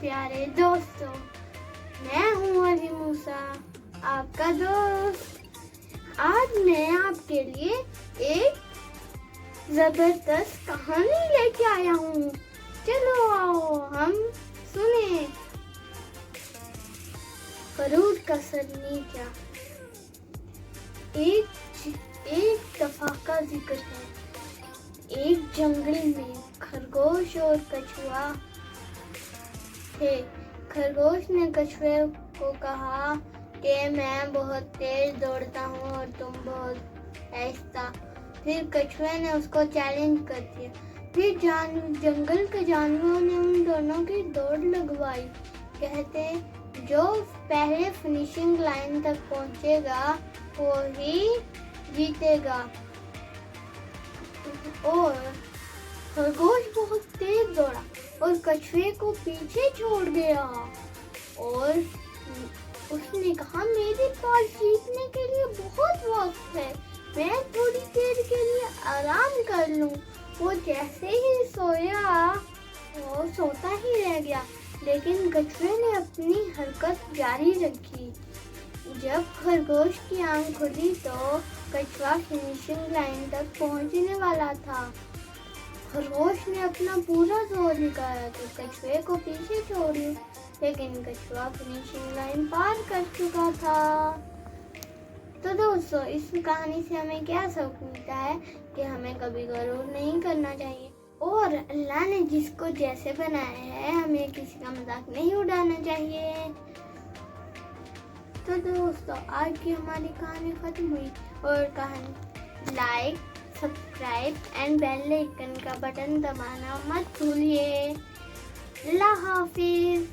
प्यारे दोस्तों, मैं हूँ अली मूसा, आपका दोस्त। आज मैं आपके लिए एक जबरदस्त कहानी लेके आया हूँ। चलो आओ हम सुने। करूर का सरनीजा। एक दफा का जिक्र है। एक जंगल में खरगोश और कछुआ थे। खरगोश ने कछुए को कहा कि मैं बहुत तेज दौड़ता हूँ और तुम बहुत आहिस्ता। फिर कछुए ने उसको चैलेंज कर दिया। फिर जंगल के जानवरों ने उन दोनों की दौड़ लगवाई। कहते जो पहले फिनिशिंग लाइन तक पहुंचेगा वो ही जीतेगा। और खरगोश बहुत तेज दौड़ा और कछुए को पीछे छोड़ गया। और उसने कहा मेरे पास जीतने के लिए बहुत वक्त है, मैं थोड़ी देर के लिए आराम कर लूं। वो जैसे ही सोया वो सोता ही रह गया, लेकिन कछुए ने अपनी हरकत जारी रखी। जब खरगोश की आंख खुली तो कछुआ फिनिशिंग लाइन तक पहुंचने वाला था। खरगोश ने अपना पूरा जोर लगाया तो कछुए को पीछे छोड़ी, लेकिन कछुआ फिनिशिंग लाइन पार कर चुका था। तो दोस्तों, इस कहानी से हमें क्या सबक मिलता है कि हमें कभी गरूर नहीं करना चाहिए और अल्लाह ने जिसको जैसे बनाया है हमें किसी का मजाक नहीं उड़ाना चाहिए। तो दोस्तों, आज की हमारी कहानी खत्म हुई और कहानी like, subscribe and bell icon का बटन दबाना मत भूलिए। अल्लाह हाफिज।